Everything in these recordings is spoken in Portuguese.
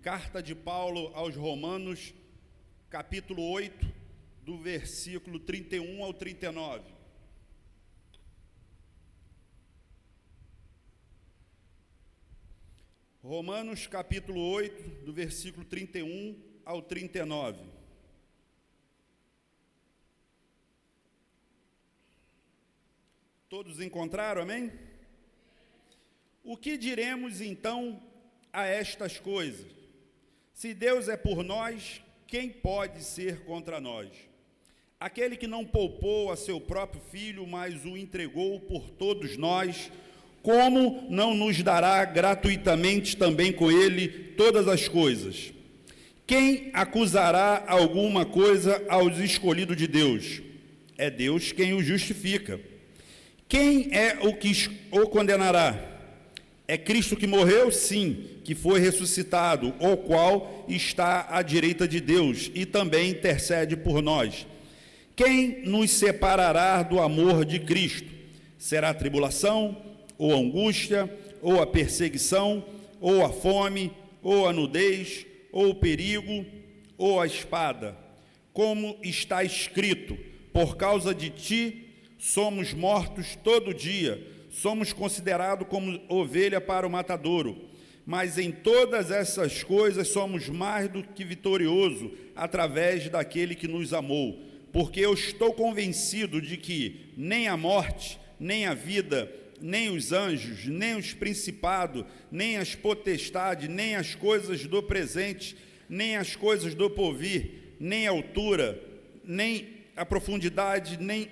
Carta de Paulo aos Romanos, capítulo 8, do versículo 31 ao 39. Romanos, capítulo 8, do versículo 31 ao 39. Todos encontraram, amém? O que diremos então a estas coisas? Se Deus é por nós, quem pode ser contra nós? Aquele que não poupou a seu próprio filho, mas o entregou por todos nós, como não nos dará gratuitamente também com ele todas as coisas? Quem acusará alguma coisa aos escolhidos de Deus? É Deus quem o justifica. Quem é o que o condenará? É Cristo que morreu, sim, que foi ressuscitado, o qual está à direita de Deus e também intercede por nós. Quem nos separará do amor de Cristo? Será a tribulação, ou a angústia, ou a perseguição, ou a fome, ou a nudez, ou o perigo, ou a espada? Como está escrito, por causa de ti somos mortos todo dia, somos considerados como ovelha para o matadouro, mas em todas essas coisas somos mais do que vitoriosos através daquele que nos amou, porque eu estou convencido de que nem a morte, nem a vida, nem os anjos, nem os principados, nem as potestades, nem as coisas do presente, nem as coisas do porvir, nem a altura, nem a profundidade, nem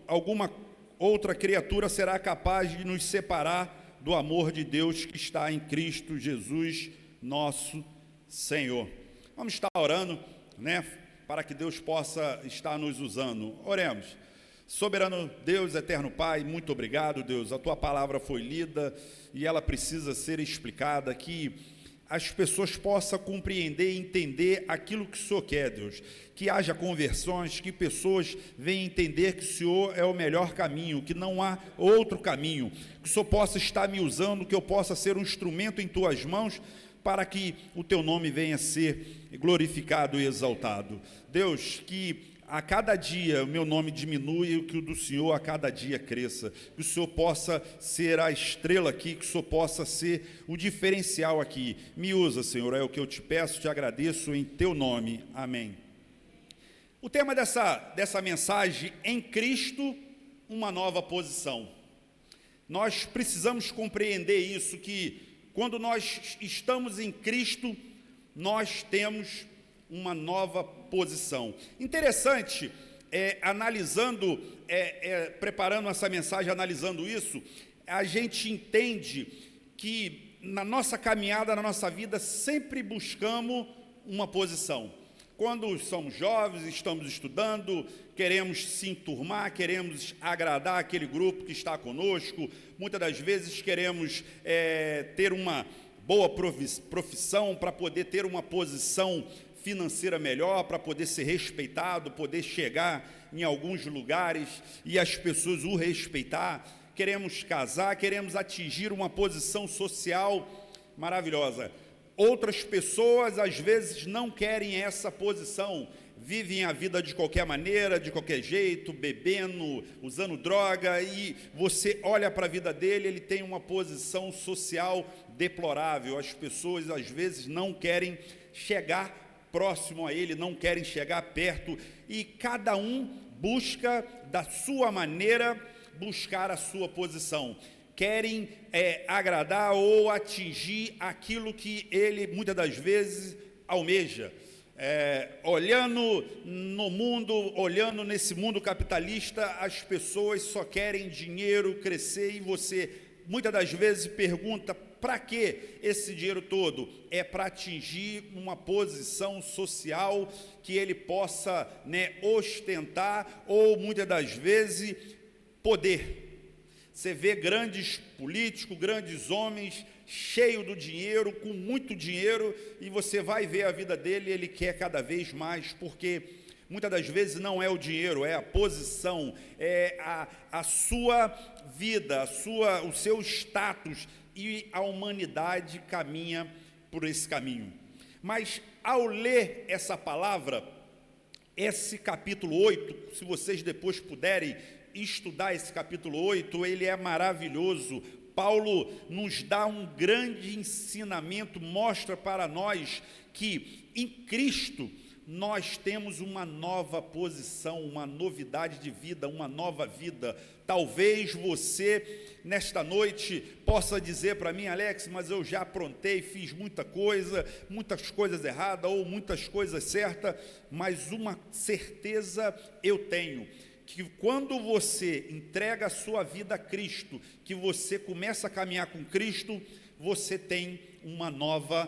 alguma outra criatura será capaz de nos separar do amor de Deus que está em Cristo Jesus, nosso Senhor. Vamos estar orando, né, para que Deus possa estar nos usando. Oremos. Soberano Deus, eterno Pai, muito obrigado, Deus. A Tua palavra foi lida e ela precisa ser explicada, que as pessoas possam compreender e entender aquilo que o Senhor quer, Deus. Que haja conversões, que pessoas venham entender que o Senhor é o melhor caminho, que não há outro caminho. Que o Senhor possa estar me usando, que eu possa ser um instrumento em Tuas mãos, para que o Teu nome venha a ser glorificado e exaltado. Deus, que a cada dia o meu nome diminui e que o do Senhor a cada dia cresça. Que o Senhor possa ser a estrela aqui, que o Senhor possa ser o diferencial aqui. Me usa, Senhor, é o que eu te peço, te agradeço em Teu nome. Amém. O tema dessa mensagem, em Cristo, uma nova posição. Nós precisamos compreender isso, que quando nós estamos em Cristo, nós temos uma nova posição. Interessante, preparando essa mensagem, analisando isso, a gente entende que na nossa caminhada, na nossa vida, sempre buscamos uma posição. Quando somos jovens, estamos estudando, queremos se enturmar, queremos agradar aquele grupo que está conosco, muitas das vezes queremos ter uma boa profissão para poder ter uma posição financeira melhor, para poder ser respeitado, poder chegar em alguns lugares e as pessoas o respeitar. Queremos casar, queremos atingir uma posição social maravilhosa. Outras pessoas às vezes não querem essa posição, vivem a vida de qualquer maneira, de qualquer jeito, bebendo, usando droga, e você olha para a vida dele, ele tem uma posição social deplorável. As pessoas às vezes não querem chegar próximo a ele, não querem chegar perto, e cada um busca da sua maneira buscar a sua posição. Querem agradar ou atingir aquilo que ele muitas das vezes almeja. Olhando no mundo, olhando nesse mundo capitalista, as pessoas só querem dinheiro, crescer, e você muitas das vezes pergunta: para que esse dinheiro todo? É para atingir uma posição social que ele possa, ostentar, ou muitas das vezes poder. Você vê grandes políticos, grandes homens, cheios do dinheiro, com muito dinheiro, e você vai ver a vida dele, ele quer cada vez mais, porque muitas das vezes não é o dinheiro, é a posição, é a sua vida, o seu status, e a humanidade caminha por esse caminho. Mas ao ler essa palavra, esse capítulo 8, se vocês depois puderem estudar esse capítulo 8, ele é maravilhoso. Paulo nos dá um grande ensinamento, mostra para nós que em Cristo nós temos uma nova posição, uma novidade de vida, uma nova vida. Talvez você, nesta noite, possa dizer para mim: Alex, mas eu já aprontei, fiz muitas coisas erradas ou muitas coisas certas, mas uma certeza eu tenho, que quando você entrega a sua vida a Cristo, que você começa a caminhar com Cristo, você tem uma nova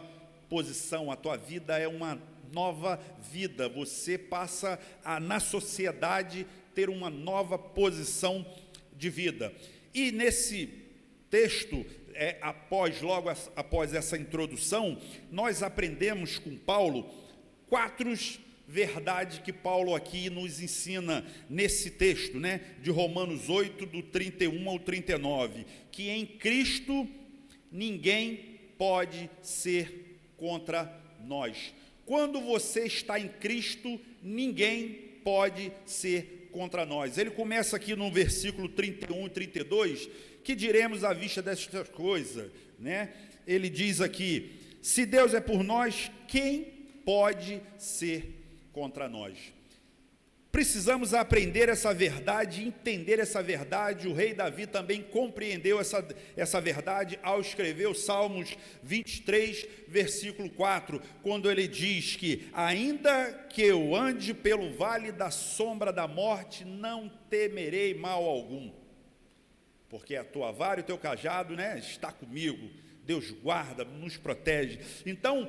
posição, a tua vida é uma nova vida, você passa na sociedade ter uma nova posição de vida. E nesse texto, logo após essa introdução, nós aprendemos com Paulo 4 verdades que Paulo aqui nos ensina nesse texto, de Romanos 8, do 31 ao 39, que em Cristo ninguém pode ser contra nós. Quando você está em Cristo, ninguém pode ser contra nós. Ele começa aqui no versículo 31 e 32, que diremos à vista destas coisas, Ele diz aqui: se Deus é por nós, quem pode ser contra nós? Precisamos aprender essa verdade, entender essa verdade. O rei Davi também compreendeu essa verdade ao escrever o Salmos 23, versículo 4, quando ele diz que ainda que eu ande pelo vale da sombra da morte, não temerei mal algum, porque a tua vara e o teu cajado, está comigo. Deus guarda, nos protege. Então,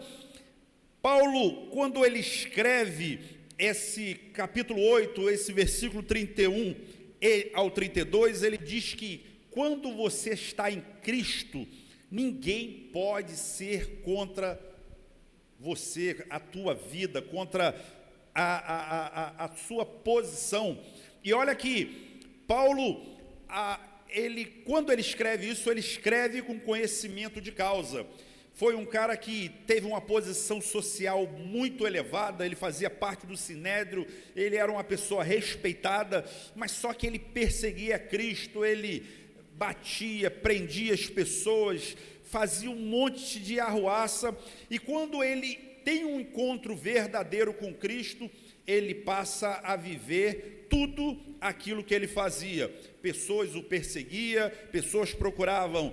Paulo, quando ele escreve esse capítulo 8, esse versículo 31 ao 32, ele diz que quando você está em Cristo, ninguém pode ser contra você, a tua vida, contra a sua posição. E olha que Paulo, quando ele escreve isso, ele escreve com conhecimento de causa. Foi um cara que teve uma posição social muito elevada, ele fazia parte do Sinédrio, ele era uma pessoa respeitada, mas só que ele perseguia Cristo, ele batia, prendia as pessoas, fazia um monte de arruaça, e quando ele tem um encontro verdadeiro com Cristo, ele passa a viver tudo aquilo que ele fazia. Pessoas o perseguiam, pessoas procuravam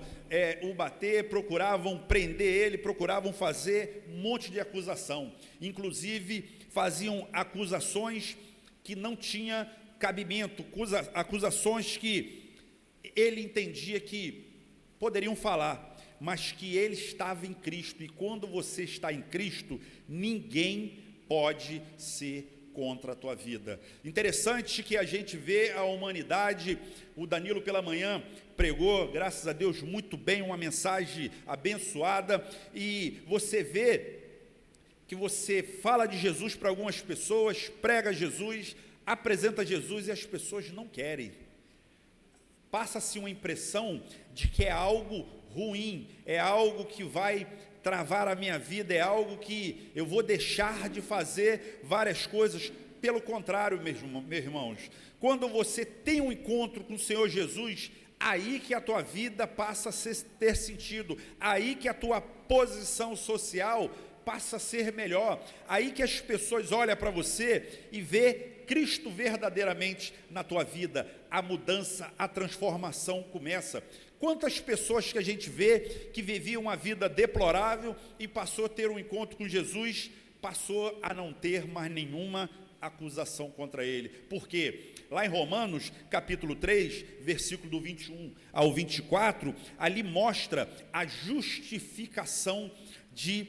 o bater, procuravam prender ele, procuravam fazer um monte de acusação. Inclusive, faziam acusações que não tinham cabimento, acusações que ele entendia que poderiam falar, mas que ele estava em Cristo. E quando você está em Cristo, ninguém pode ser contra a tua vida. Interessante que a gente vê a humanidade. O Danilo pela manhã pregou, graças a Deus, muito bem, uma mensagem abençoada, e você vê que você fala de Jesus para algumas pessoas, prega Jesus, apresenta Jesus, e as pessoas não querem. Passa-se uma impressão de que é algo ruim, é algo que vai travar a minha vida, é algo que eu vou deixar de fazer várias coisas. Pelo contrário, meus irmãos, quando você tem um encontro com o Senhor Jesus, aí que a tua vida passa a ter sentido, aí que a tua posição social passa a ser melhor, aí que as pessoas olham para você e vê Cristo verdadeiramente na tua vida, a mudança, a transformação começa. Quantas pessoas que a gente vê que viviam uma vida deplorável e passou a ter um encontro com Jesus, passou a não ter mais nenhuma acusação contra ele. Por quê? Lá em Romanos, capítulo 3, versículo do 21 ao 24, ali mostra a justificação de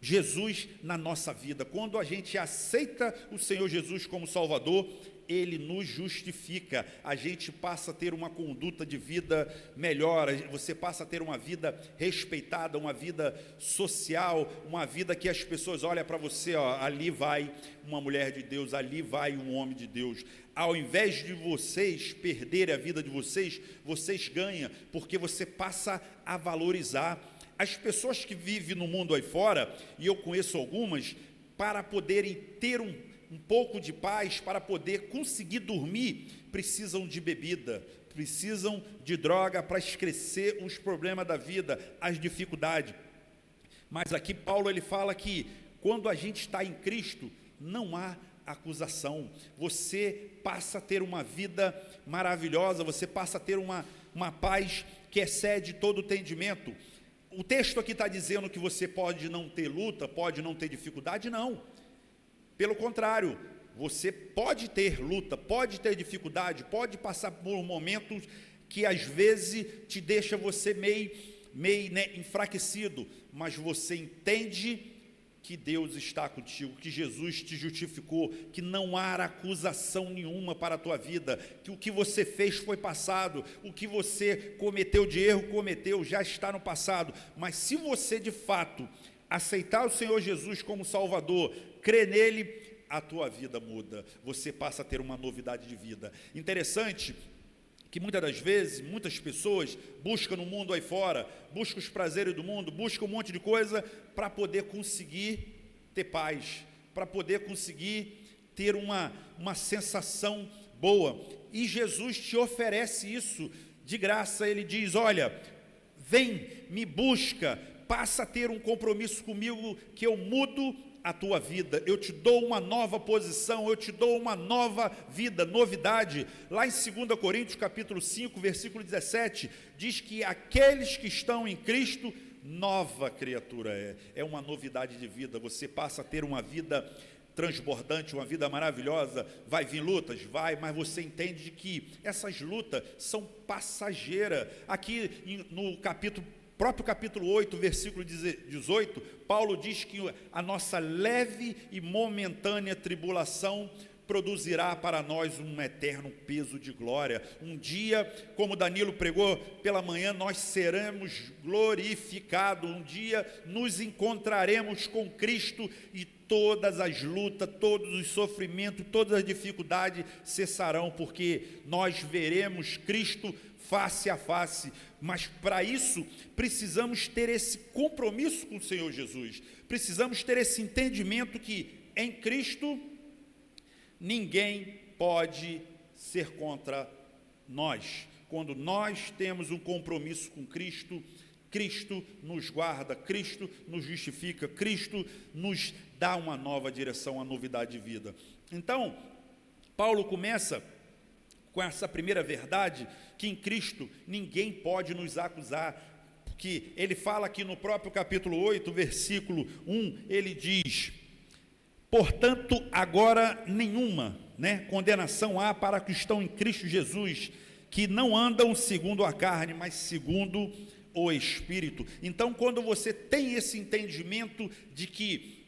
Jesus na nossa vida. Quando a gente aceita o Senhor Jesus como Salvador, Ele nos justifica, a gente passa a ter uma conduta de vida melhor, você passa a ter uma vida respeitada, uma vida social, uma vida que as pessoas olham para você, ali vai uma mulher de Deus, ali vai um homem de Deus. Ao invés de vocês perderem a vida de vocês, vocês ganham, porque você passa a valorizar as pessoas que vivem no mundo aí fora, e eu conheço algumas, para poderem ter um pouco de paz, para poder conseguir dormir, precisam de bebida, precisam de droga para esquecer os problemas da vida, as dificuldades. Mas aqui Paulo ele fala que quando a gente está em Cristo, não há acusação, você passa a ter uma vida maravilhosa, você passa a ter uma paz que excede todo o entendimento. O texto aqui está dizendo que você pode não ter luta, pode não ter dificuldade, não. Pelo contrário, você pode ter luta, pode ter dificuldade, pode passar por momentos que às vezes te deixa você meio enfraquecido, mas você entende que Deus está contigo, que Jesus te justificou, que não há acusação nenhuma para a tua vida, que o que você fez foi passado, o que você cometeu de erro, já está no passado. Mas se você de fato aceitar o Senhor Jesus como Salvador, crer nele, a tua vida muda, você passa a ter uma novidade de vida. Interessante que muitas das vezes, muitas pessoas buscam no mundo aí fora, buscam os prazeres do mundo, buscam um monte de coisa para poder conseguir ter paz, para poder conseguir ter uma sensação boa. E Jesus te oferece isso de graça. Ele diz: olha, vem, me busca, passa a ter um compromisso comigo que eu mudo a tua vida, eu te dou uma nova posição, eu te dou uma nova vida, novidade. Lá em 2 Coríntios capítulo 5, versículo 17, diz que aqueles que estão em Cristo, nova criatura é uma novidade de vida. Você passa a ter uma vida transbordante, uma vida maravilhosa. Vai vir lutas? Vai, mas você entende de que essas lutas são passageiras. Aqui no próprio capítulo 8, versículo 18, Paulo diz que a nossa leve e momentânea tribulação produzirá para nós um eterno peso de glória. Um dia, como Danilo pregou pela manhã, nós seremos glorificados. Um dia nos encontraremos com Cristo e todas as lutas, todos os sofrimentos, todas as dificuldades cessarão, porque nós veremos Cristo face a face. Mas para isso precisamos ter esse compromisso com o Senhor Jesus, precisamos ter esse entendimento que em Cristo ninguém pode ser contra nós. Quando nós temos um compromisso com Cristo, Cristo nos guarda, Cristo nos justifica, Cristo nos dá uma nova direção, uma novidade de vida. Então, Paulo começa com essa primeira verdade, que em Cristo ninguém pode nos acusar, porque ele fala aqui no próprio capítulo 8, versículo 1, ele diz: portanto, agora nenhuma condenação há para que estão em Cristo Jesus, que não andam segundo a carne, mas segundo o Espírito. Então, quando você tem esse entendimento de que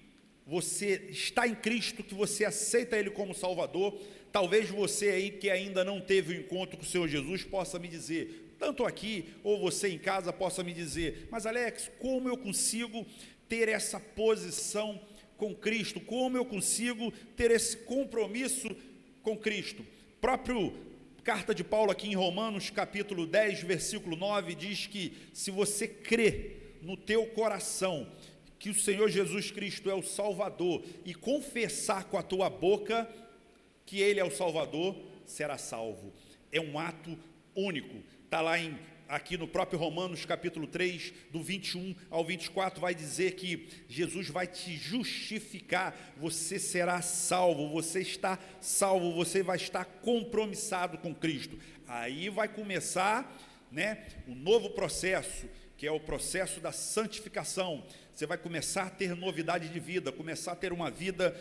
você está em Cristo, que você aceita Ele como Salvador, talvez você aí que ainda não teve o encontro com o Senhor Jesus possa me dizer, tanto aqui ou você em casa possa me dizer: mas Alex, como eu consigo ter essa posição com Cristo? Como eu consigo ter esse compromisso com Cristo? Próprio carta de Paulo aqui em Romanos capítulo 10, versículo 9, diz que se você crê no teu coração que o Senhor Jesus Cristo é o Salvador e confessar com a tua boca que Ele é o Salvador, será salvo. É um ato único. Está lá aqui no próprio Romanos capítulo 3, do 21 ao 24, vai dizer que Jesus vai te justificar, você será salvo, você está salvo, você vai estar compromissado com Cristo. Aí vai começar um novo processo, que é o processo da santificação. Você vai começar a ter novidade de vida, começar a ter uma vida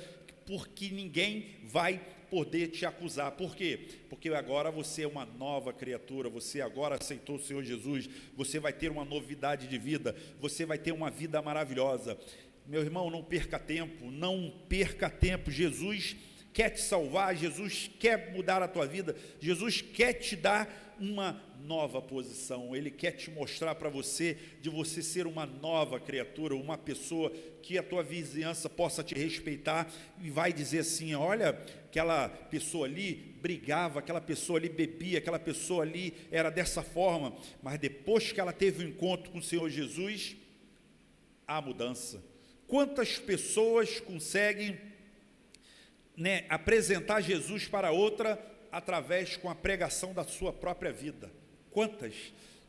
porque ninguém vai poder te acusar. Por quê? Porque agora você é uma nova criatura, você agora aceitou o Senhor Jesus, você vai ter uma novidade de vida, você vai ter uma vida maravilhosa. Meu irmão, não perca tempo, não perca tempo. Jesus quer te salvar, Jesus quer mudar a tua vida, Jesus quer te dar uma nova posição, Ele quer te mostrar para você, de você ser uma nova criatura, uma pessoa que a tua vizinhança possa te respeitar e vai dizer assim: olha, aquela pessoa ali brigava, aquela pessoa ali bebia, aquela pessoa ali era dessa forma, mas depois que ela teve o encontro com o Senhor Jesus, há mudança. Quantas pessoas conseguem, né, apresentar Jesus para outra através com a pregação da sua própria vida? Quantas?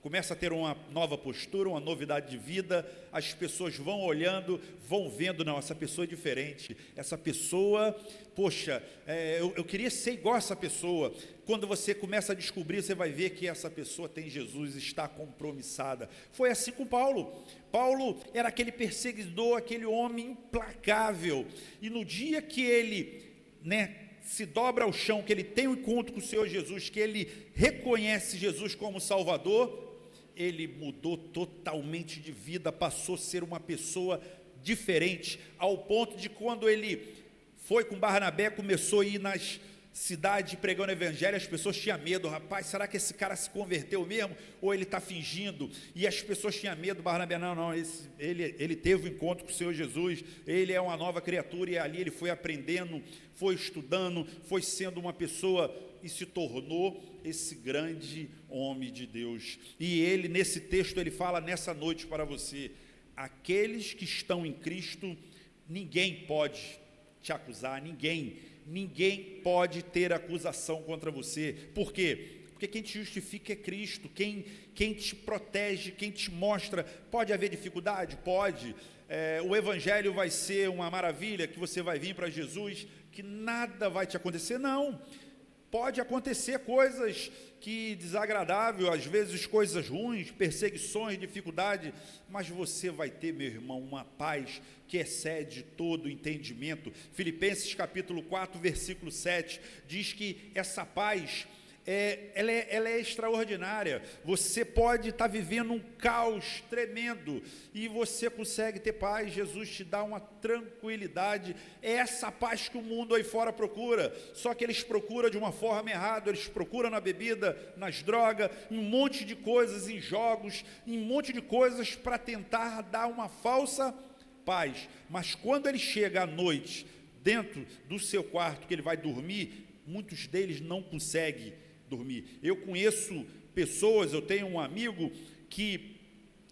Começa a ter uma nova postura, uma novidade de vida, as pessoas vão olhando, vão vendo, não, essa pessoa é diferente, essa pessoa, poxa, eu queria ser igual a essa pessoa. Quando você começa a descobrir, você vai ver que essa pessoa tem Jesus, está compromissada. Foi assim com Paulo. Paulo era aquele perseguidor, aquele homem implacável, e no dia que ele, né, se dobra ao chão, que ele tem um encontro com o Senhor Jesus, que ele reconhece Jesus como Salvador, ele mudou totalmente de vida, passou a ser uma pessoa diferente, ao ponto de quando ele foi com Barnabé, começou a ir nas cidades pregando o evangelho, as pessoas tinham medo, rapaz, será que esse cara se converteu mesmo, ou ele está fingindo? E as pessoas tinham medo. Barnabé, não, ele teve um encontro com o Senhor Jesus, ele é uma nova criatura, e ali ele foi aprendendo, foi estudando, foi sendo uma pessoa, e se tornou esse grande homem de Deus. E ele, nesse texto, ele fala nessa noite para você: aqueles que estão em Cristo, ninguém pode te acusar, ninguém pode ter acusação contra você. Por quê? Porque quem te justifica é Cristo, quem te protege, quem te mostra. Pode haver dificuldade? Pode. O evangelho vai ser uma maravilha, que você vai vir para Jesus, que nada vai te acontecer? Não. Pode acontecer coisas que desagradáveis, às vezes coisas ruins, perseguições, dificuldade, mas você vai ter, meu irmão, uma paz que excede todo o entendimento. Filipenses capítulo 4, versículo 7, diz que essa paz, ela é extraordinária. Você pode estar vivendo um caos tremendo e você consegue ter paz. Jesus te dá uma tranquilidade. É essa paz que o mundo aí fora procura, só que eles procuram de uma forma errada. Eles procuram na bebida, nas drogas, em um monte de coisas, em jogos, em um monte de coisas para tentar dar uma falsa paz. Mas quando ele chega à noite dentro do seu quarto, que ele vai dormir, muitos deles não conseguem dormir. Eu conheço pessoas, eu tenho um amigo que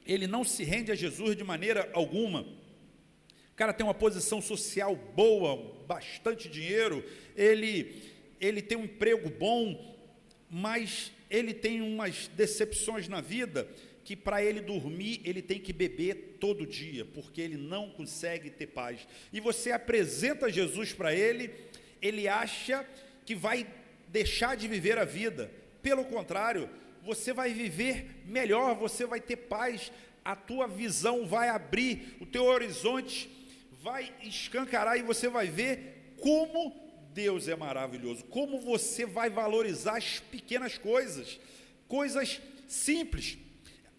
ele não se rende a Jesus de maneira alguma. O cara tem uma posição social boa, bastante dinheiro, ele tem um emprego bom, mas ele tem umas decepções na vida, que para ele dormir, ele tem que beber todo dia, porque ele não consegue ter paz. E você apresenta Jesus para ele, ele acha que vai deixar de viver a vida. Pelo contrário, você vai viver melhor, você vai ter paz, a tua visão vai abrir, o teu horizonte vai escancarar, e você vai ver como Deus é maravilhoso, como você vai valorizar as pequenas coisas, coisas simples.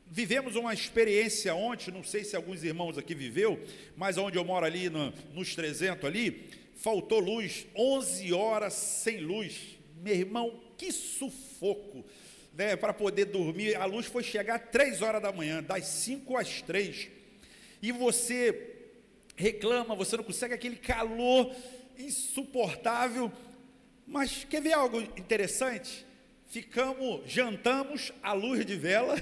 Vivemos uma experiência ontem, não sei se alguns irmãos aqui viveu, mas onde eu moro ali, nos 300 ali, faltou luz, 11 horas sem luz. Meu irmão, que sufoco, né, para poder dormir. A luz foi chegar 3 horas da manhã, das 5 às 3, e você reclama, você não consegue, aquele calor insuportável. Mas quer ver algo interessante? Jantamos à luz de vela.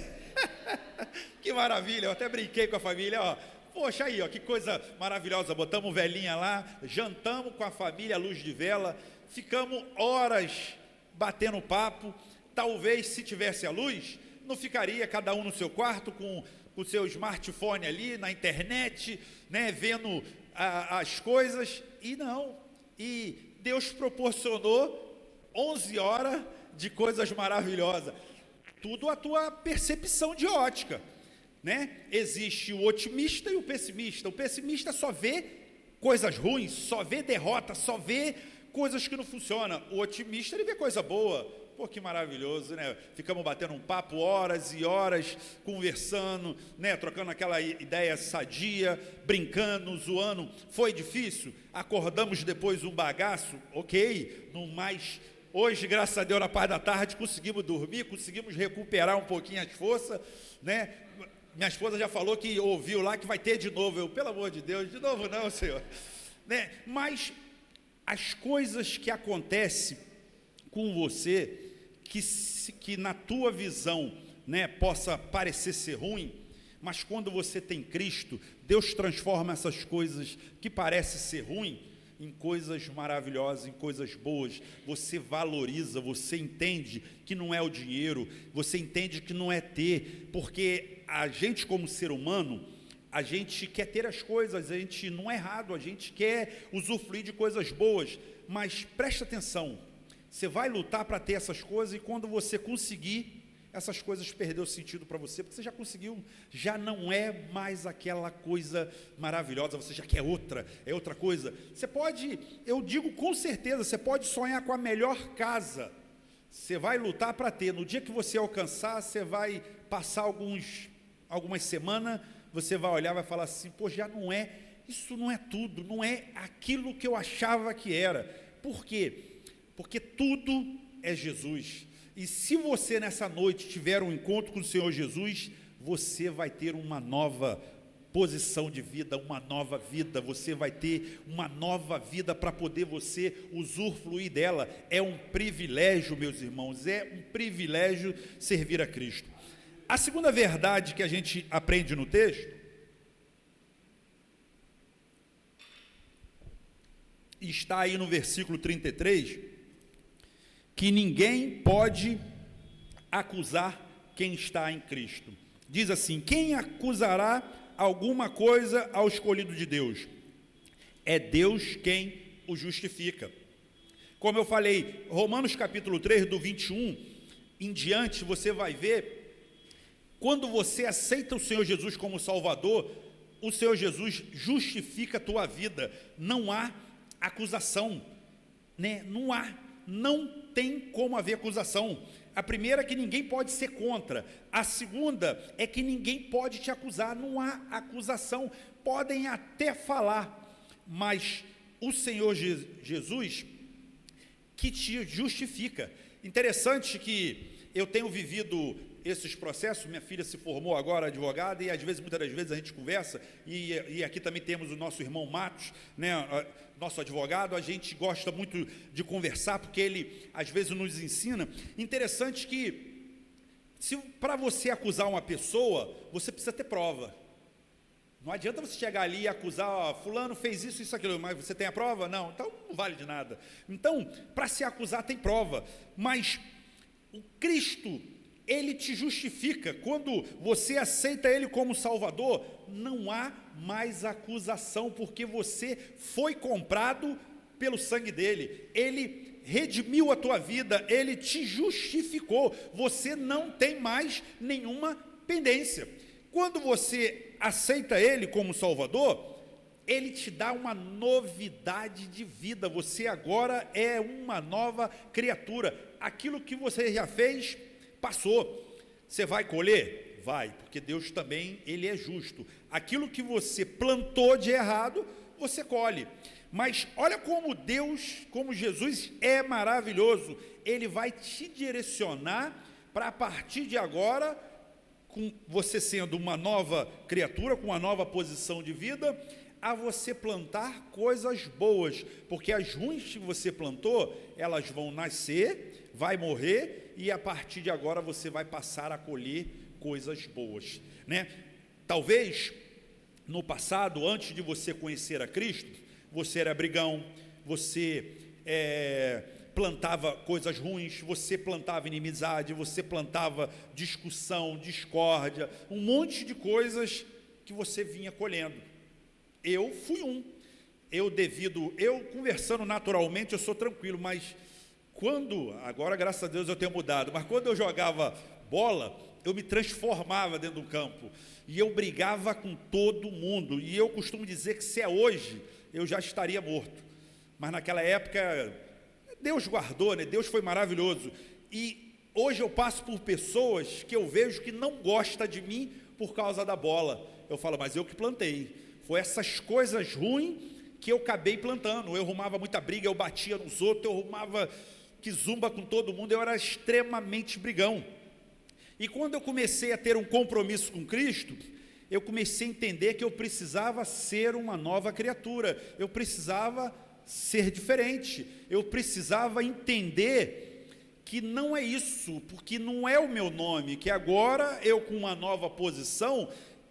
Que maravilha, eu até brinquei com a família, ó. Poxa, aí, ó, que coisa maravilhosa, botamos velinha lá, jantamos com a família à luz de vela, ficamos horas batendo papo. Talvez, se tivesse a luz, não ficaria cada um no seu quarto com o seu smartphone ali, na internet, né, vendo as coisas, e não. E Deus proporcionou 11 horas de coisas maravilhosas. Tudo a tua percepção de ótica, né? Existe o otimista e o pessimista. O pessimista só vê coisas ruins, só vê derrota, só vê coisas que não funcionam. O otimista, ele vê coisa boa. Pô, que maravilhoso, né? Ficamos batendo um papo horas e horas, conversando, né? Trocando aquela ideia sadia, brincando, zoando. Foi difícil? Acordamos depois um bagaço? Ok, no mais... Hoje, graças a Deus, na parte da tarde, conseguimos dormir, conseguimos recuperar um pouquinho as forças, né? Minha esposa já falou que ouviu lá que vai ter de novo. Eu, pelo amor de Deus, de novo não, Senhor, né? Mas as coisas que acontecem com você, que na tua visão, né, possa parecer ser ruim, Mas quando você tem Cristo, Deus transforma essas coisas que parecem ser ruins em coisas maravilhosas, em coisas boas. Você valoriza, você entende que não é o dinheiro, você entende que não é ter, porque a gente como ser humano, a gente quer ter as coisas, a gente não é errado, a gente quer usufruir de coisas boas, mas presta atenção, você vai lutar para ter essas coisas e quando você conseguir, essas coisas perderam sentido para você, porque você já conseguiu, já não é mais aquela coisa maravilhosa, você já quer outra, é outra coisa. Você pode, eu digo com certeza, você pode sonhar com a melhor casa, você vai lutar para ter, no dia que você alcançar, você vai passar algumas semanas, você vai olhar, vai falar assim, pô, já não é, isso não é tudo, não é aquilo que eu achava que era. Por quê? Porque tudo é Jesus. E se você nessa noite tiver um encontro com o Senhor Jesus, você vai ter uma nova posição de vida, uma nova vida, você vai ter uma nova vida para poder você usufruir dela. É um privilégio, meus irmãos, é um privilégio servir a Cristo. A segunda verdade que a gente aprende no texto, está aí no versículo 33, que ninguém pode acusar quem está em Cristo. Diz assim, quem acusará alguma coisa ao escolhido de Deus? É Deus quem o justifica. Como eu falei, Romanos capítulo 3, do 21 em diante, você vai ver, quando você aceita o Senhor Jesus como Salvador, o Senhor Jesus justifica a tua vida, não há acusação, né? Não tem como haver acusação. A primeira é que ninguém pode ser contra, a segunda é que ninguém pode te acusar, não há acusação, podem até falar, mas o Senhor Jesus que te justifica. Interessante que eu tenho vivido esses processos, minha filha se formou agora advogada e às vezes, muitas das vezes a gente conversa e aqui também temos o nosso irmão Matos, né, nosso advogado, a gente gosta muito de conversar porque ele às vezes nos ensina. Interessante que se para você acusar uma pessoa, você precisa ter prova. Não adianta você chegar ali e acusar, fulano fez isso, isso, aquilo, mas você tem a prova? Não, então não vale de nada. Então, para se acusar tem prova, mas o Cristo, Ele te justifica, quando você aceita Ele como Salvador, não há mais acusação, porque você foi comprado pelo sangue dEle, Ele redimiu a tua vida, Ele te justificou, você não tem mais nenhuma pendência. Quando você aceita Ele como Salvador, Ele te dá uma novidade de vida, você agora é uma nova criatura, aquilo que você já fez, passou. Você vai colher? Vai, porque Deus também, Ele é justo. Aquilo que você plantou de errado, você colhe. Mas olha como Deus, como Jesus é maravilhoso, Ele vai te direcionar para a partir de agora, com você sendo uma nova criatura, com uma nova posição de vida, a você plantar coisas boas, porque as ruins que você plantou, elas vão nascer, vai morrer, e a partir de agora você vai passar a colher coisas boas, né? Talvez, no passado, antes de você conhecer a Cristo, você era brigão, você plantava coisas ruins, você plantava inimizade, você plantava discussão, discórdia, um monte de coisas que você vinha colhendo. Eu fui eu conversando naturalmente, eu sou tranquilo, mas agora graças a Deus eu tenho mudado, mas quando eu jogava bola, eu me transformava dentro do campo, e eu brigava com todo mundo, e eu costumo dizer que se é hoje, eu já estaria morto, mas naquela época, Deus guardou, né? Deus foi maravilhoso, e hoje eu passo por pessoas que eu vejo que não gostam de mim por causa da bola, eu falo, mas eu que plantei, foi essas coisas ruins que eu acabei plantando, eu arrumava muita briga, eu batia nos outros, eu arrumava que zumba com todo mundo, eu era extremamente brigão, e quando eu comecei a ter um compromisso com Cristo, eu comecei a entender que eu precisava ser uma nova criatura, eu precisava ser diferente, eu precisava entender que não é isso, porque não é o meu nome, que agora eu com uma nova posição,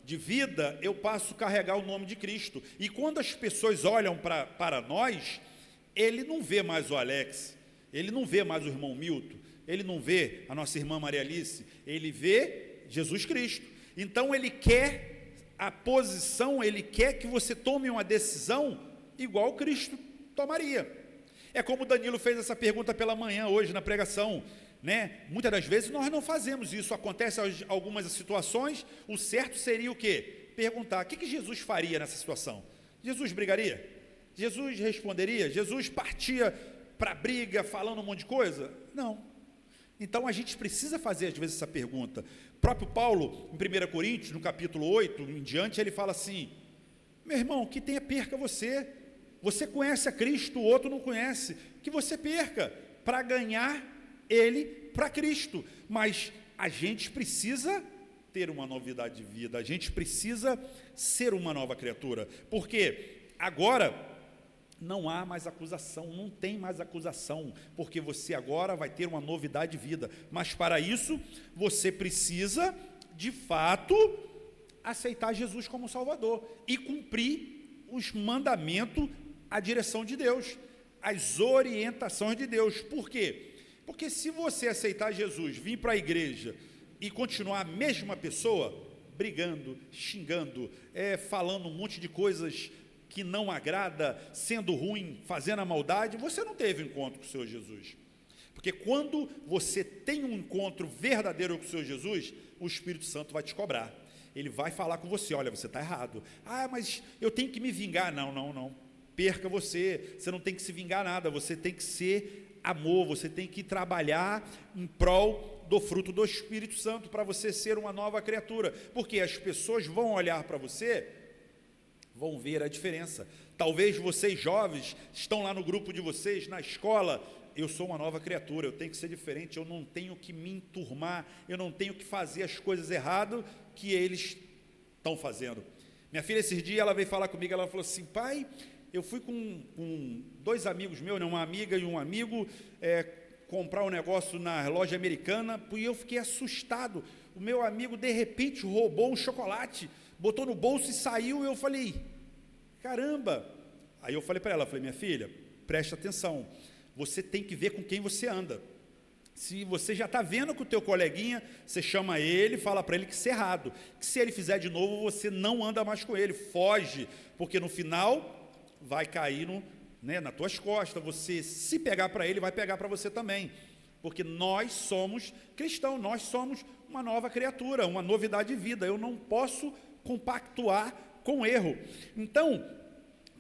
de vida, eu passo a carregar o nome de Cristo. E quando as pessoas olham para nós, ele não vê mais o Alex, ele não vê mais o irmão Milton, ele não vê a nossa irmã Maria Alice, ele vê Jesus Cristo. Então ele quer a posição, ele quer que você tome uma decisão igual Cristo tomaria. É como Danilo fez essa pergunta pela manhã, hoje na pregação, né? Muitas das vezes nós não fazemos isso, acontece algumas situações, o certo seria o quê? Perguntar, o que Jesus faria nessa situação? Jesus brigaria? Jesus responderia? Jesus partia para a briga falando um monte de coisa? Não. Então a gente precisa fazer às vezes essa pergunta. O próprio Paulo, em 1 Coríntios, no capítulo 8, em diante, ele fala assim, meu irmão, que tenha perca você conhece a Cristo, o outro não conhece, que você perca, para ganhar ele para Cristo. Mas a gente precisa ter uma novidade de vida, a gente precisa ser uma nova criatura, porque agora não há mais acusação, não tem mais acusação, porque você agora vai ter uma novidade de vida, mas para isso você precisa de fato aceitar Jesus como Salvador e cumprir os mandamentos, a direção de Deus, as orientações de Deus. Por quê? Porque se você aceitar Jesus, vir para a igreja e continuar a mesma pessoa, brigando, xingando, falando um monte de coisas que não agrada, sendo ruim, fazendo a maldade, você não teve encontro com o Senhor Jesus. Porque quando você tem um encontro verdadeiro com o Senhor Jesus, o Espírito Santo vai te cobrar. Ele vai falar com você, olha, você está errado. Ah, mas eu tenho que me vingar. Não. Perca você não tem que se vingar nada, você tem que ser amor, você tem que trabalhar em prol do fruto do Espírito Santo, para você ser uma nova criatura, porque as pessoas vão olhar para você, vão ver a diferença. Talvez vocês jovens, estão lá no grupo de vocês, na escola, eu sou uma nova criatura, eu tenho que ser diferente, eu não tenho que me enturmar, eu não tenho que fazer as coisas erradas que eles estão fazendo. Minha filha, esses dias, ela veio falar comigo, ela falou assim, pai, eu fui com dois amigos meus, né, uma amiga e um amigo, comprar um negócio na loja americana, e eu fiquei assustado. O meu amigo, de repente, roubou um chocolate, botou no bolso e saiu, e eu falei, caramba. Aí eu falei para ela, minha filha, preste atenção, você tem que ver com quem você anda. Se você já está vendo com o teu coleguinha, você chama ele, fala para ele que isso é errado, que se ele fizer de novo, você não anda mais com ele, foge, porque no final vai cair nas tuas costas, você se pegar para ele, vai pegar para você também, porque nós somos cristãos, nós somos uma nova criatura, uma novidade de vida, eu não posso compactuar com erro. Então,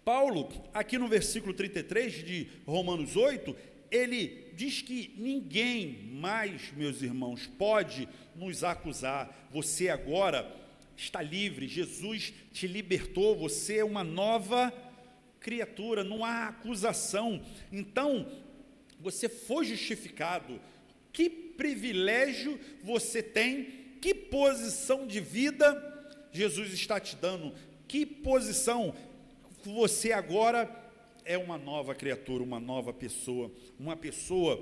Paulo, aqui no versículo 33 de Romanos 8, ele diz que ninguém mais, meus irmãos, pode nos acusar, você agora está livre, Jesus te libertou, você é uma nova criatura, não há acusação. Então, você foi justificado. Que privilégio você tem, que posição de vida Jesus está te dando, que posição. Você agora é uma nova criatura, uma nova pessoa, uma pessoa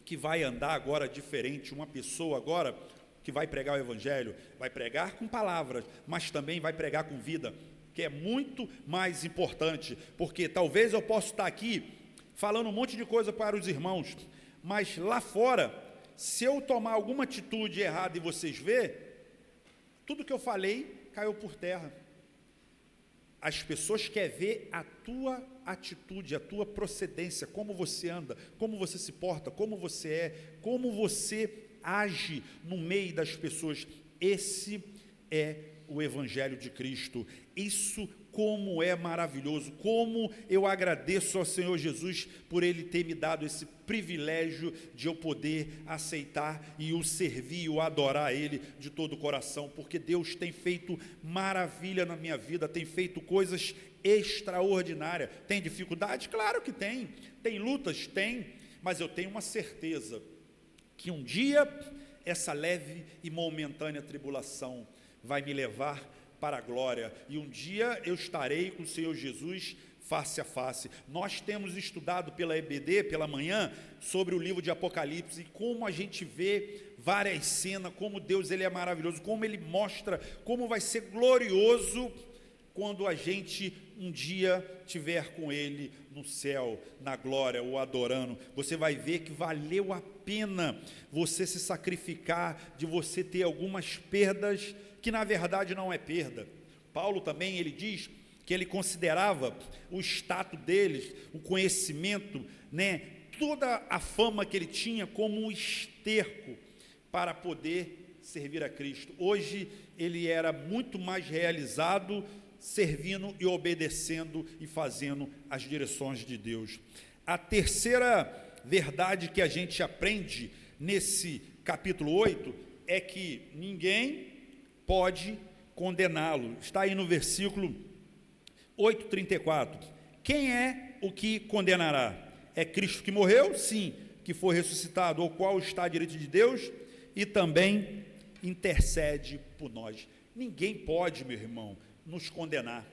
que vai andar agora diferente, uma pessoa agora que vai pregar o Evangelho, vai pregar com palavras, mas também vai pregar com vida, que é muito mais importante, porque talvez eu possa estar aqui falando um monte de coisa para os irmãos, mas lá fora, se eu tomar alguma atitude errada e vocês verem, tudo que eu falei caiu por terra. As pessoas querem ver a tua atitude, a tua procedência, como você anda, como você se porta, como você é, como você age no meio das pessoas. Esse é o Evangelho de Cristo. Isso como é maravilhoso, como eu agradeço ao Senhor Jesus por Ele ter me dado esse privilégio de eu poder aceitar e o servir e o adorar a Ele de todo o coração, porque Deus tem feito maravilha na minha vida, tem feito coisas extraordinárias. Tem dificuldade? Claro que tem. Tem lutas? Tem. Mas eu tenho uma certeza que um dia essa leve e momentânea tribulação vai me levar para a glória, e um dia eu estarei com o Senhor Jesus face a face. Nós temos estudado pela EBD, pela manhã, sobre o livro de Apocalipse, e como a gente vê várias cenas, como Deus ele é maravilhoso, como Ele mostra, como vai ser glorioso quando a gente um dia estiver com Ele no céu, na glória, o adorando. Você vai ver que valeu a pena você se sacrificar, de você ter algumas perdas, que na verdade não é perda. Paulo também, ele diz que ele considerava o status deles, o conhecimento, né, toda a fama que ele tinha como um esterco para poder servir a Cristo. Hoje ele era muito mais realizado servindo e obedecendo e fazendo as direções de Deus. A terceira verdade que a gente aprende nesse capítulo 8 é que ninguém pode condená-lo. Está aí no versículo 8:34. Quem é o que condenará? É Cristo que morreu? Sim. Que foi ressuscitado, o qual está à direita de Deus e também intercede por nós. Ninguém pode, meu irmão, nos condenar.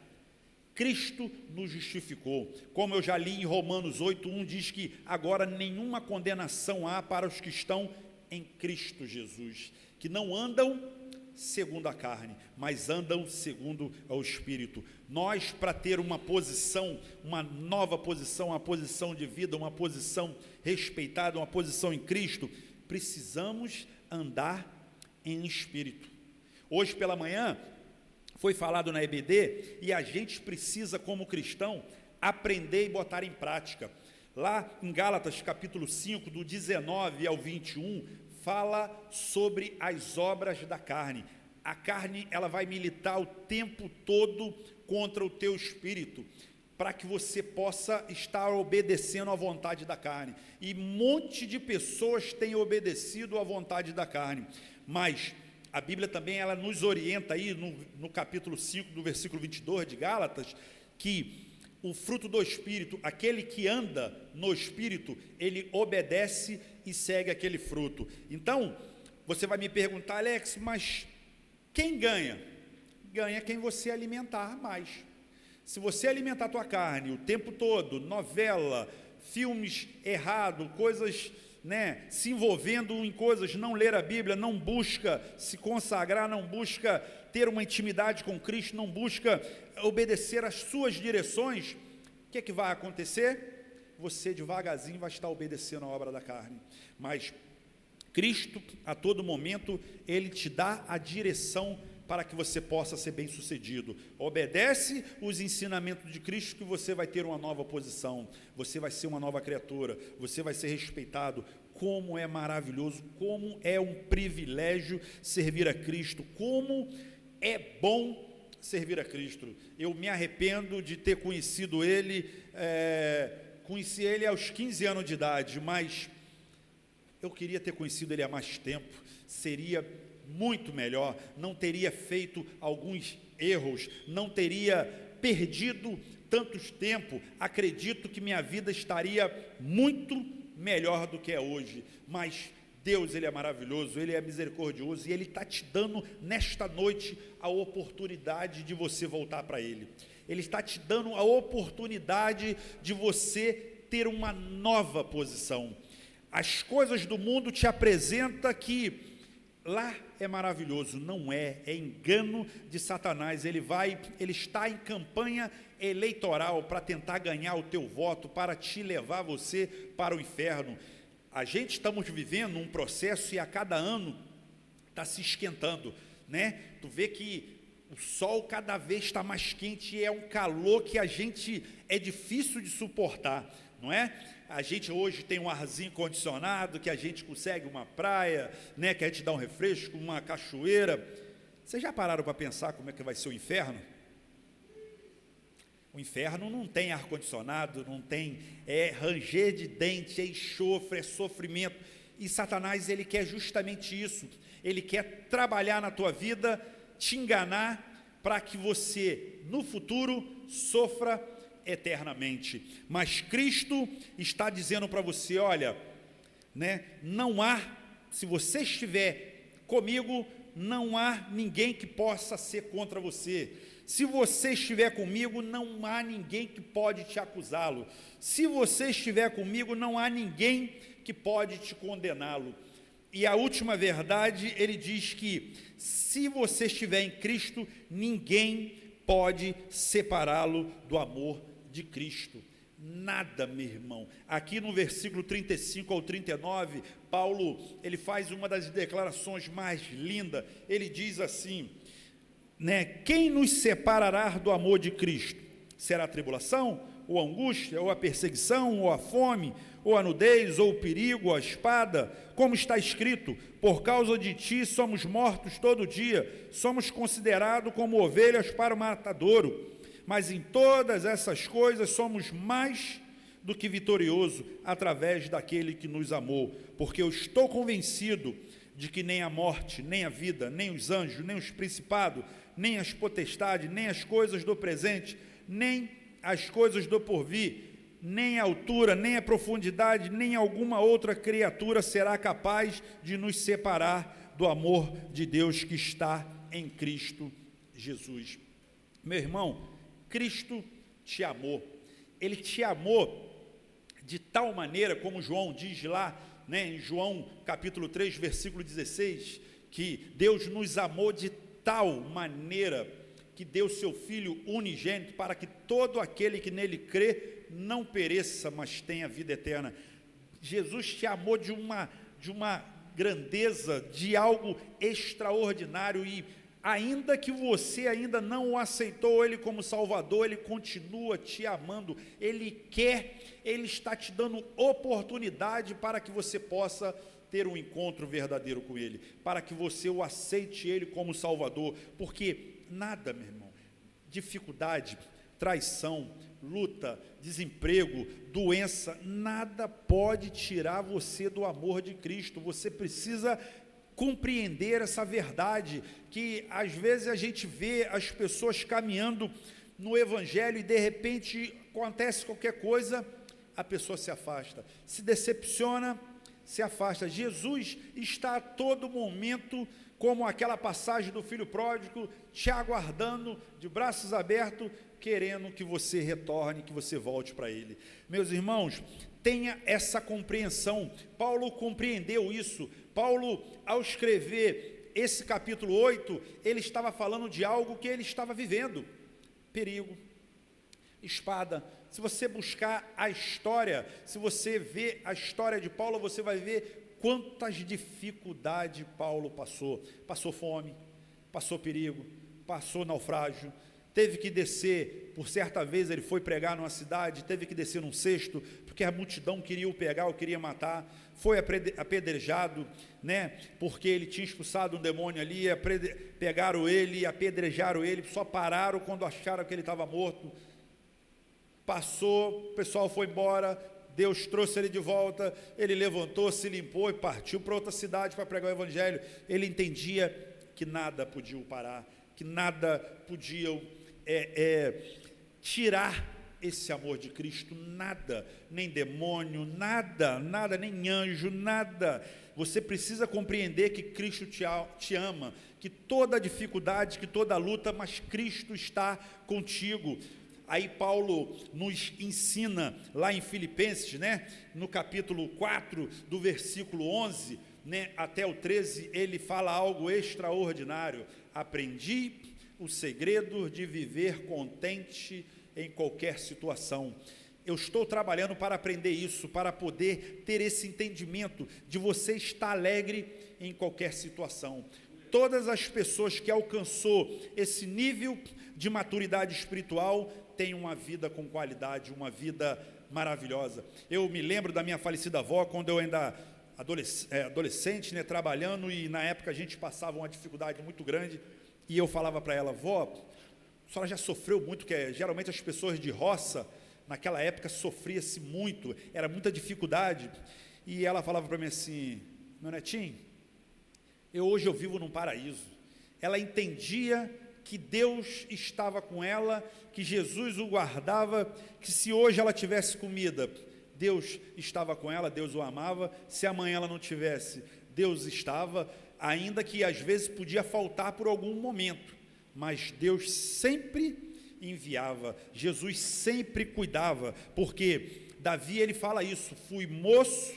Cristo nos justificou. Como eu já li em Romanos 8:1, diz que agora nenhuma condenação há para os que estão em Cristo Jesus, que não andam segundo a carne, mas andam segundo o Espírito. Nós, para ter uma posição, uma nova posição, uma posição de vida, uma posição respeitada, uma posição em Cristo, precisamos andar em Espírito. Hoje pela manhã foi falado na EBD, e a gente precisa, como cristão, aprender e botar em prática. Lá em Gálatas capítulo 5, do 19 ao 21, fala sobre as obras da carne. A carne, ela vai militar o tempo todo contra o teu espírito, para que você possa estar obedecendo à vontade da carne. E um monte de pessoas têm obedecido à vontade da carne, mas a Bíblia também ela nos orienta aí no capítulo 5, do versículo 22 de Gálatas, que o fruto do Espírito, aquele que anda no Espírito, ele obedece e segue aquele fruto. Então, você vai me perguntar, Alex, mas quem ganha? Ganha quem você alimentar mais. Se você alimentar a tua carne o tempo todo, novela, filmes errados, coisas, né, se envolvendo em coisas, não ler a Bíblia, não busca se consagrar, não busca ter uma intimidade com Cristo, não busca obedecer às suas direções, o que é que vai acontecer? Você devagarzinho vai estar obedecendo a obra da carne. Mas Cristo, a todo momento, Ele te dá a direção para que você possa ser bem sucedido. Obedece os ensinamentos de Cristo, que você vai ter uma nova posição, você vai ser uma nova criatura, você vai ser respeitado. Como é maravilhoso, como é um privilégio servir a Cristo, como é bom servir a Cristo. Eu me arrependo de ter conhecido Ele, conheci Ele aos 15 anos de idade, mas eu queria ter conhecido Ele há mais tempo, seria muito melhor, não teria feito alguns erros, não teria perdido tantos tempo, acredito que minha vida estaria muito melhor do que é hoje, mas Deus, Ele é maravilhoso, Ele é misericordioso, e Ele está te dando nesta noite a oportunidade de você voltar para Ele. Ele está te dando a oportunidade de você ter uma nova posição. As coisas do mundo te apresentam que lá é maravilhoso, não é, é engano de Satanás. Ele está em campanha eleitoral para tentar ganhar o teu voto, para te levar você para o inferno. A gente estamos vivendo um processo e a cada ano está se esquentando, né? Tu vê que o sol cada vez está mais quente e é um calor que é difícil de suportar, não é? A gente hoje tem um arzinho condicionado, que a gente consegue uma praia, né, que a gente dá um refresco, uma cachoeira. Vocês já pararam para pensar como é que vai ser o inferno? O inferno não tem ar-condicionado, não tem, ranger de dente, é enxofre, é sofrimento. E Satanás, ele quer justamente isso. Ele quer trabalhar na tua vida, te enganar, para que você, no futuro, sofra eternamente. Mas Cristo está dizendo para você, olha, né, não há, se você estiver comigo, não há ninguém que possa ser contra você. Se você estiver comigo, não há ninguém que pode te acusá-lo. Se você estiver comigo, não há ninguém que pode te condená-lo. E a última verdade, ele diz que se você estiver em Cristo, ninguém pode separá-lo do amor de Cristo. Nada, meu irmão. Aqui no versículo 35 ao 39, Paulo, ele faz uma das declarações mais lindas. Ele diz assim, né? Quem nos separará do amor de Cristo? Será a tribulação, ou a angústia, ou a perseguição, ou a fome, ou a nudez, ou o perigo, ou a espada? Como está escrito, por causa de ti somos mortos todo dia, somos considerados como ovelhas para o matadouro. Mas em todas essas coisas somos mais do que vitorioso através daquele que nos amou, porque eu estou convencido de que nem a morte, nem a vida, nem os anjos, nem os principados, nem as potestades, nem as coisas do presente, nem as coisas do porvir, nem a altura, nem a profundidade, nem alguma outra criatura será capaz de nos separar do amor de Deus que está em Cristo Jesus. Meu irmão, Cristo te amou. Ele te amou de tal maneira, como João diz lá, né, em João capítulo 3, versículo 16, que Deus nos amou de tal maneira que deu seu Filho unigênito para que todo aquele que nele crê não pereça, mas tenha vida eterna. Jesus te amou de uma grandeza, de algo extraordinário, e ainda que você ainda não o aceitou Ele como Salvador, Ele continua te amando, Ele está te dando oportunidade para que você possa ter um encontro verdadeiro com Ele, para que você o aceite Ele como Salvador, porque nada, meu irmão, dificuldade, traição, luta, desemprego, doença, nada pode tirar você do amor de Cristo. Você precisa compreender essa verdade, que às vezes a gente vê as pessoas caminhando no Evangelho e de repente acontece qualquer coisa, a pessoa se afasta, se decepciona, se afasta. Jesus está a todo momento, como aquela passagem do filho pródigo, te aguardando de braços abertos, querendo que você retorne, que você volte para Ele. Meus irmãos, tenha essa compreensão. Paulo compreendeu isso. Paulo, ao escrever esse capítulo 8, ele estava falando de algo que ele estava vivendo. Perigo, espada. Se você buscar a história, se você ver a história de Paulo, você vai ver quantas dificuldades Paulo passou. Passou fome, passou perigo, passou naufrágio, teve que descer, por certa vez ele foi pregar numa cidade, teve que descer num cesto, porque a multidão queria o pegar, o queria matar, foi apedrejado, né, porque ele tinha expulsado um demônio ali, pegaram ele, apedrejaram ele, só pararam quando acharam que ele estava morto. Passou, o pessoal foi embora, Deus trouxe ele de volta, ele levantou, se limpou e partiu para outra cidade para pregar o Evangelho. Ele entendia que nada podia o parar, que nada podia tirar esse amor de Cristo, nada, nem demônio, nada, nem anjo, nada. Você precisa compreender que Cristo te ama, que toda dificuldade, que toda luta, mas Cristo está contigo. Aí Paulo nos ensina lá em Filipenses, né, no capítulo 4, do versículo 11, né, até o 13, ele fala algo extraordinário. Aprendi o segredo de viver contente em qualquer situação. Eu estou trabalhando para aprender isso, para poder ter esse entendimento de você estar alegre em qualquer situação. Todas as pessoas que alcançou esse nível de maturidade espiritual têm uma vida com qualidade, uma vida maravilhosa. Eu me lembro da minha falecida avó, quando eu ainda adolescente, né, trabalhando, e na época a gente passava uma dificuldade muito grande, e eu falava para ela: vó, a senhora já sofreu muito, porque geralmente as pessoas de roça, naquela época, sofria-se muito, era muita dificuldade, e ela falava para mim assim: meu netinho, hoje eu vivo num paraíso. Ela entendia que Deus estava com ela, que Jesus o guardava, que se hoje ela tivesse comida, Deus estava com ela, Deus o amava. Se amanhã ela não tivesse, Deus estava, ainda que às vezes podia faltar por algum momento, mas Deus sempre enviava, Jesus sempre cuidava, porque Davi, ele fala isso: fui moço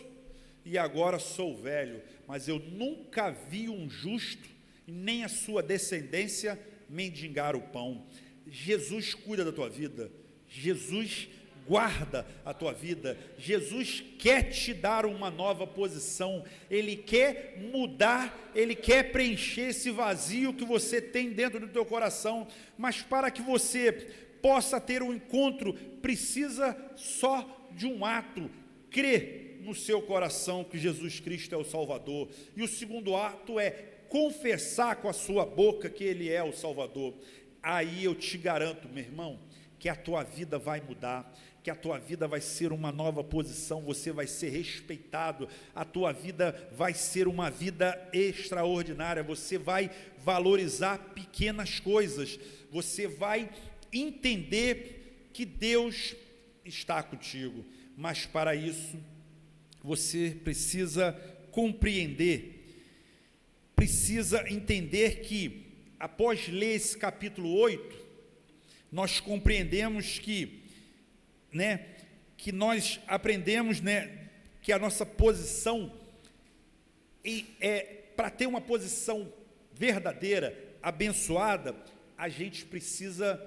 e agora sou velho, mas eu nunca vi um justo, nem a sua descendência mendigar o pão. Jesus cuida da tua vida, Jesus guarda a tua vida, Jesus quer te dar uma nova posição, Ele quer mudar, Ele quer preencher esse vazio que você tem dentro do teu coração, mas para que você possa ter um encontro, precisa só de um ato: crer no seu coração que Jesus Cristo é o Salvador, e o segundo ato é confessar com a sua boca que Ele é o Salvador. Aí eu te garanto, meu irmão, que a tua vida vai mudar, que a tua vida vai ser uma nova posição, você vai ser respeitado, a tua vida vai ser uma vida extraordinária, você vai valorizar pequenas coisas, você vai entender que Deus está contigo, mas para isso, você precisa compreender, precisa entender que, após ler esse capítulo 8, nós compreendemos que nós aprendemos, que a nossa posição, para ter uma posição verdadeira, abençoada, a gente precisa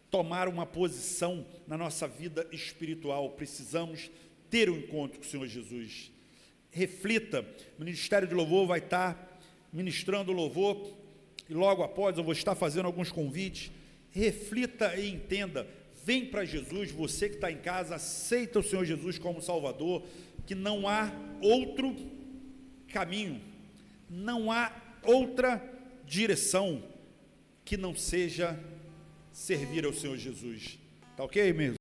tomar uma posição na nossa vida espiritual, precisamos ter um encontro com o Senhor Jesus. Reflita, o Ministério de Louvor vai estar ministrando louvor, e logo após eu vou estar fazendo alguns convites. Reflita e entenda, vem para Jesus, você que está em casa, aceita o Senhor Jesus como Salvador, que não há outro caminho, não há outra direção que não seja servir ao Senhor Jesus. Tá ok, mesmo?